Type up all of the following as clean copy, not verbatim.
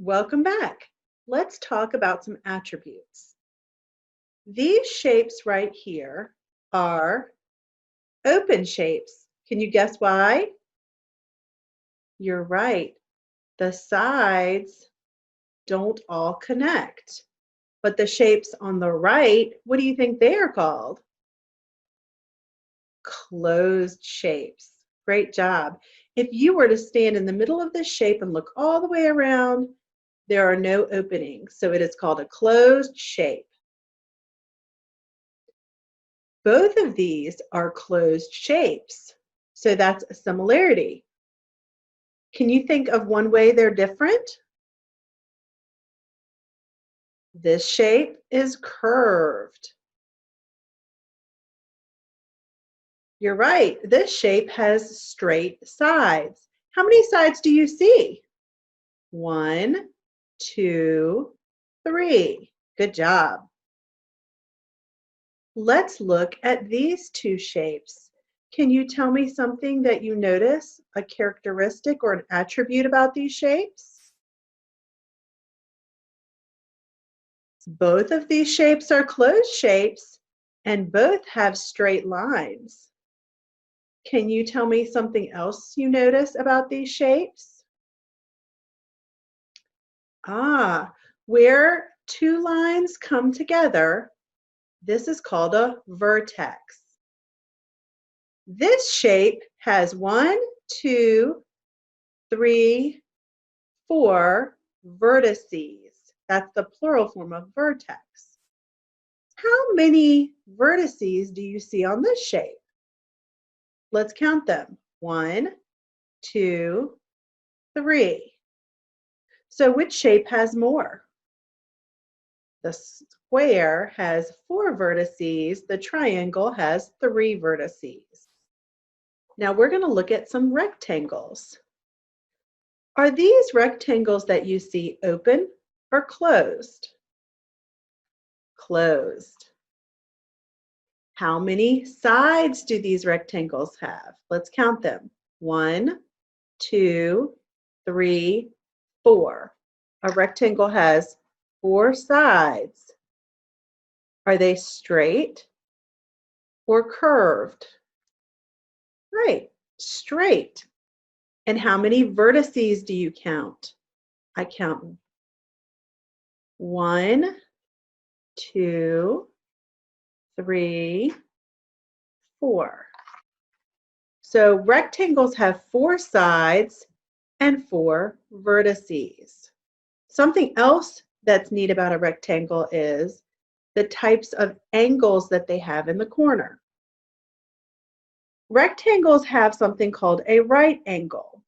Welcome back. Let's talk about some attributes. These shapes right here are open shapes. Can you guess why? You're right. The sides don't all connect. But the shapes on the right, what do you think they are called? Closed shapes. Great job. If you were to stand in the middle of this shape and look all the way around, there are no openings, so it is called a closed shape. Both of these are closed shapes, so that's a similarity. Can you think of one way they're different? This shape is curved. You're right, this shape has straight sides. How many sides do you see? 1, 2, 3. Good job. Let's look at these two shapes. Can you tell me something that you notice, a characteristic or an attribute about these shapes? Both of these shapes are closed shapes and both have straight lines. Can you tell me something else you notice about these shapes? Where two lines come together, this is called a vertex. This shape has 1, 2, 3, 4 vertices. That's the plural form of vertex. How many vertices do you see on this shape? Let's count them. 1, 2, 3. So which shape has more? The square has 4 vertices. The triangle has 3 vertices. Now we're going to look at some rectangles. Are these rectangles that you see open or closed? Closed. How many sides do these rectangles have? Let's count them. 1, 2, 3, 4. A rectangle has 4 sides. Are they straight or curved? Right, straight. And how many vertices do you count? I count 1, 2, 3, 4. So rectangles have 4 sides and 4 vertices. Something else that's neat about a rectangle is the types of angles that they have in the corner. Rectangles have something called a right angle.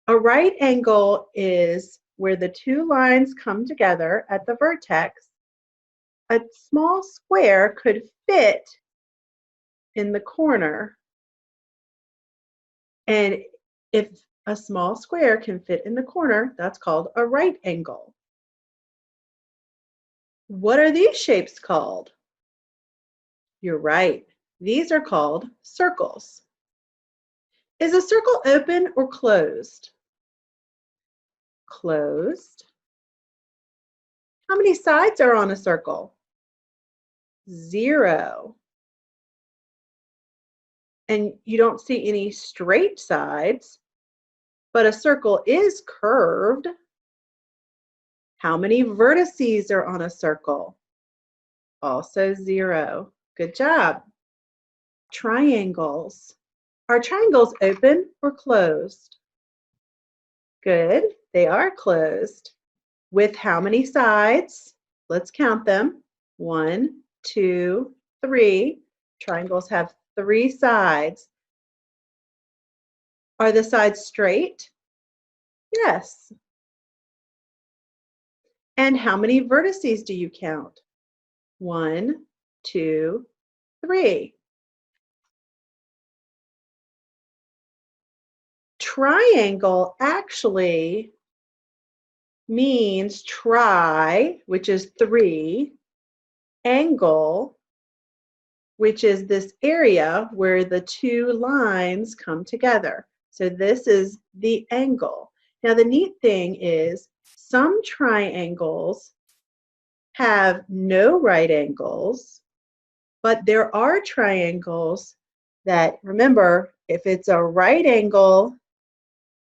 A right angle is where the two lines come together at the vertex. A small square could fit in the corner, and if a small square can fit in the corner, that's called a right angle. What are these shapes called? You're right. These are called circles. Is a circle open or closed? Closed. How many sides are on a circle? 0. And you don't see any straight sides, but a circle is curved. How many vertices are on a circle? Also 0. Good job. Triangles. Are triangles open or closed? Good. They are closed. With how many sides? Let's count them. 1, 2, 3. Triangles have 3 sides. Are the sides straight? Yes. And how many vertices do you count? 1, 2, 3. Triangle actually means tri, which is 3, angle, which is this area where the two lines come together. So this is the angle. Now the neat thing is Some triangles have no right angles, but there are triangles that, remember, if it's a right angle,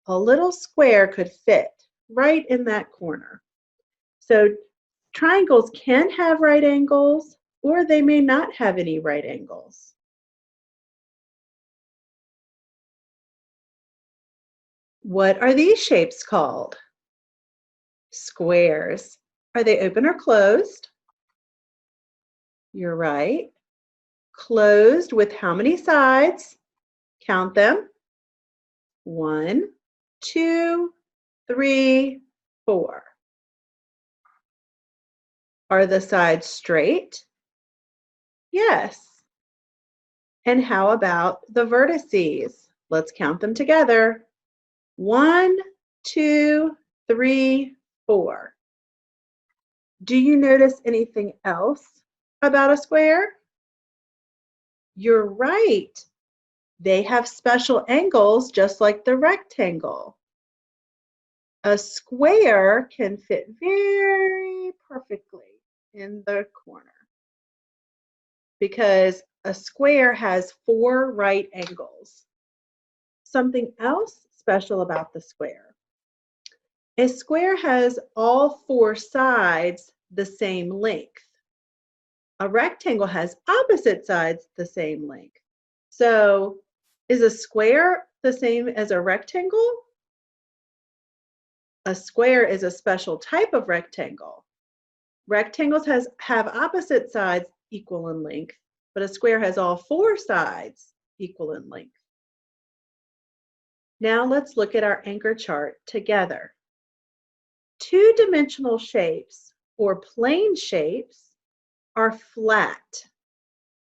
a little square could fit right in that corner. So triangles can have right angles, or they may not have any right angles. What are these shapes called? Squares. Are they open or closed? You're right. Closed with how many sides? Count them. 1, 2, 3, 4. Are the sides straight? Yes. And how about the vertices? Let's count them together. 1, 2, 3, 4. Do you notice anything else about a square? You're right. They have special angles just like the rectangle. A square can fit very perfectly in the corner because a square has 4 right angles. Something else special about the square. A square has all 4 sides the same length. A rectangle has opposite sides the same length. So, is a square the same as a rectangle? A square is a special type of rectangle. Rectangles have opposite sides equal in length, but a square has all 4 sides equal in length. Now let's look at our anchor chart together. Two-dimensional shapes, or plane shapes, are flat.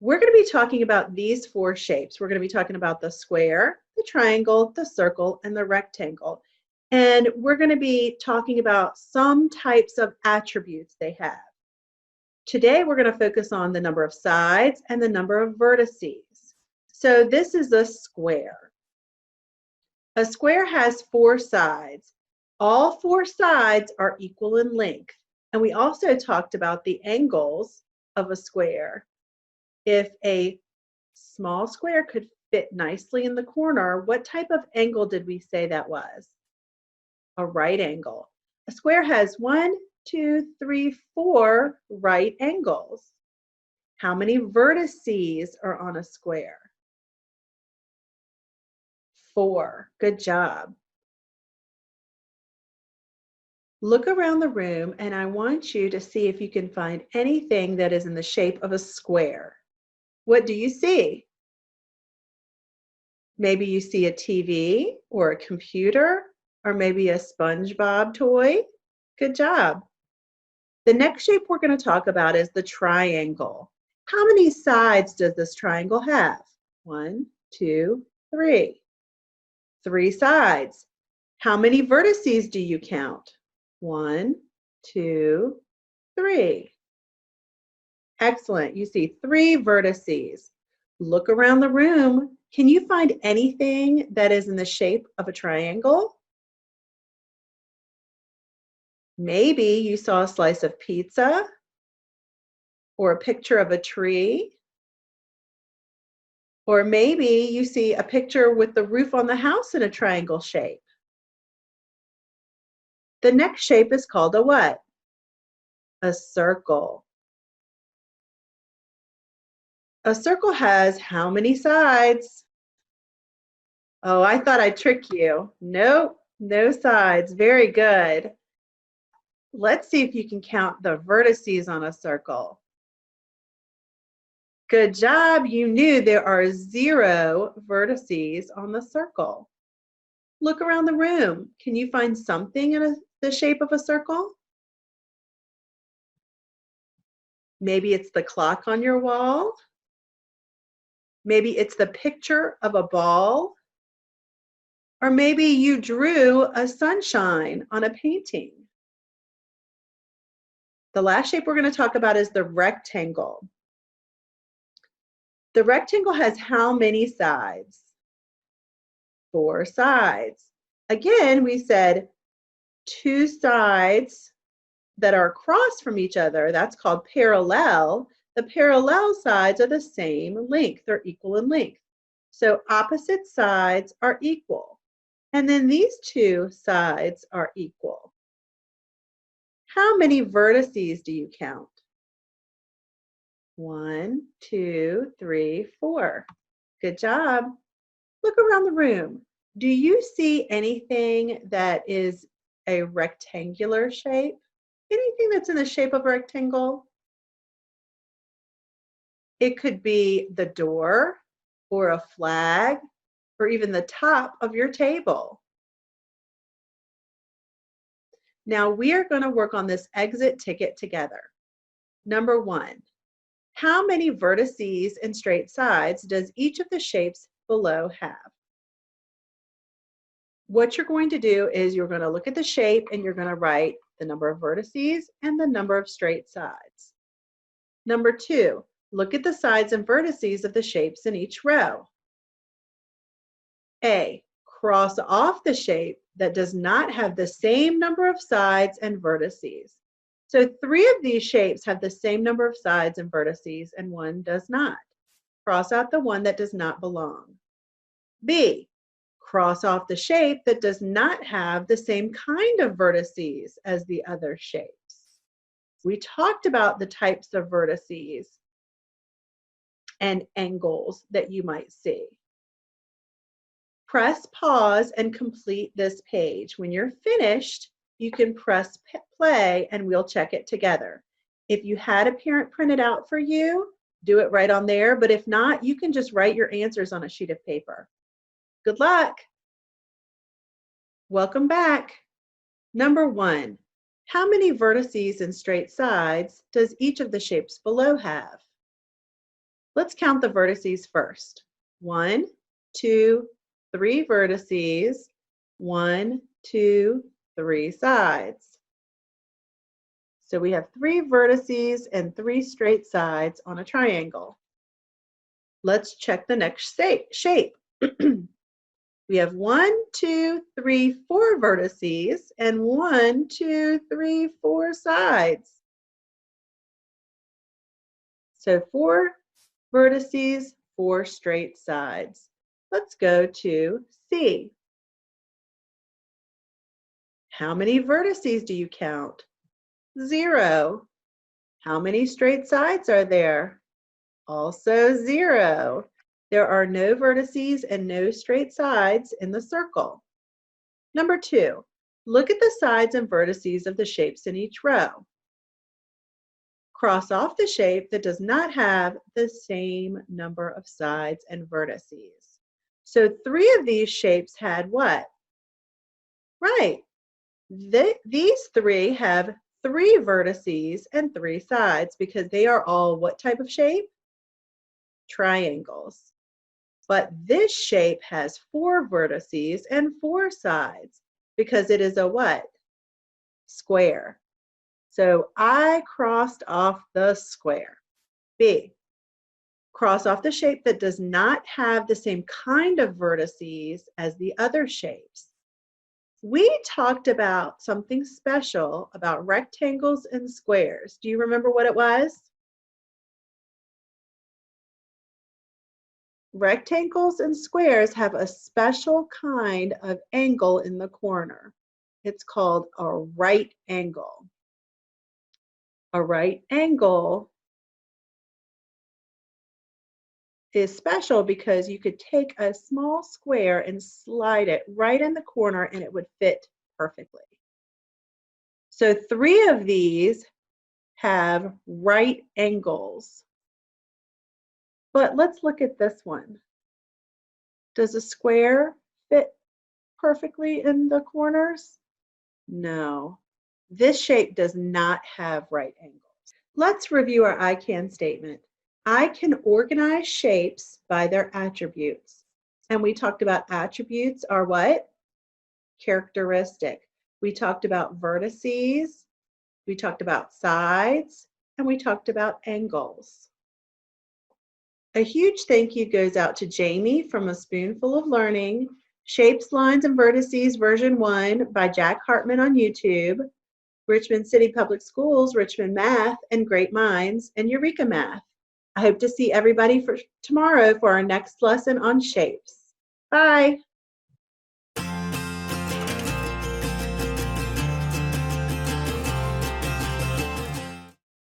We're going to be talking about these 4 shapes. We're going to be talking about the square, the triangle, the circle, and the rectangle. And we're going to be talking about some types of attributes they have. Today, we're going to focus on the number of sides and the number of vertices. So this is a square. A square has 4 sides. All 4 sides are equal in length. And we also talked about the angles of a square. If a small square could fit nicely in the corner, what type of angle did we say that was? A right angle. A square has 1, 2, 3, 4 right angles. How many vertices are on a square? 4. Good job. Look around the room and I want you to see if you can find anything that is in the shape of a square. What do you see? Maybe you see a TV or a computer or maybe a SpongeBob toy. Good job. The next shape we're going to talk about is the triangle. How many sides does this triangle have? 1, 2, 3. 3 sides. How many vertices do you count? 1, 2, 3. Excellent. You see 3 vertices. Look around the room. Can you find anything that is in the shape of a triangle? Maybe you saw a slice of pizza or a picture of a tree. Or maybe you see a picture with the roof on the house in a triangle shape. The next shape is called a what? A circle. A circle has how many sides? Oh, I thought I'd trick you. Nope, no sides. Very good. Let's see if you can count the vertices on a circle. Good job. You knew there are 0 vertices on the circle. Look around the room. Can you find something in the shape of a circle? Maybe it's the clock on your wall. Maybe it's the picture of a ball. Or maybe you drew a sunshine on a painting. The last shape we're going to talk about is the rectangle. The rectangle has how many sides? 4 sides. Again, we said two sides that are across from each other, that's called parallel. The parallel sides are the same length, they're equal in length. So opposite sides are equal. And then these two sides are equal. How many vertices do you count? 1, 2, 3, 4. Good job. Look around the room. Do you see anything that is a rectangular shape? Anything that's in the shape of a rectangle? It could be the door or a flag or even the top of your table. Now we are going to work on this exit ticket together. Number 1, how many vertices and straight sides does each of the shapes below have? What you're going to do is you're going to look at the shape and you're going to write the number of vertices and the number of straight sides. Number 2, look at the sides and vertices of the shapes in each row. A, cross off the shape that does not have the same number of sides and vertices. So 3 of these shapes have the same number of sides and vertices and 1 does not. Cross out the one that does not belong. B, cross off the shape that does not have the same kind of vertices as the other shapes. We talked about the types of vertices and angles that you might see. Press pause and complete this page. When you're finished, you can press play and we'll check it together. If you had a parent print it out for you, do it right on there. But if not, you can just write your answers on a sheet of paper. Good luck. Welcome back. Number 1, how many vertices and straight sides does each of the shapes below have? Let's count the vertices first. 1, 2, 3 vertices, 1, 2, 3 sides. So we have 3 vertices and 3 straight sides on a triangle. Let's check the next shape. We have 1, 2, 3, 4 vertices and 1, 2, 3, 4 sides. So 4 vertices, 4 straight sides. Let's go to C. How many vertices do you count? 0. How many straight sides are there? Also 0. There are no vertices and no straight sides in the circle. Number 2, look at the sides and vertices of the shapes in each row. Cross off the shape that does not have the same number of sides and vertices. So 3 of these shapes had what? Right. These 3 have 3 vertices and 3 sides because they are all what type of shape? Triangles. But this shape has 4 vertices and 4 sides because it is a what? Square. So I crossed off the square. B, cross off the shape that does not have the same kind of vertices as the other shapes. We talked about something special about rectangles and squares. Do you remember what it was? Rectangles and squares have a special kind of angle in the corner. It's called a right angle. A right angle is special because you could take a small square and slide it right in the corner and it would fit perfectly. So 3 of these have right angles. But let's look at this one. Does a square fit perfectly in the corners? No. This shape does not have right angles. Let's review our I can statement. I can organize shapes by their attributes. And we talked about attributes are what? Characteristic. We talked about vertices, we talked about sides, and we talked about angles. A huge thank you goes out to Jamie from A Spoonful of Learning Shapes, Lines, and Vertices version 1 by Jack Hartman on YouTube, Richmond City Public Schools, Richmond Math, and Great Minds, and Eureka Math. I hope to see everybody for tomorrow for our next lesson on shapes. Bye.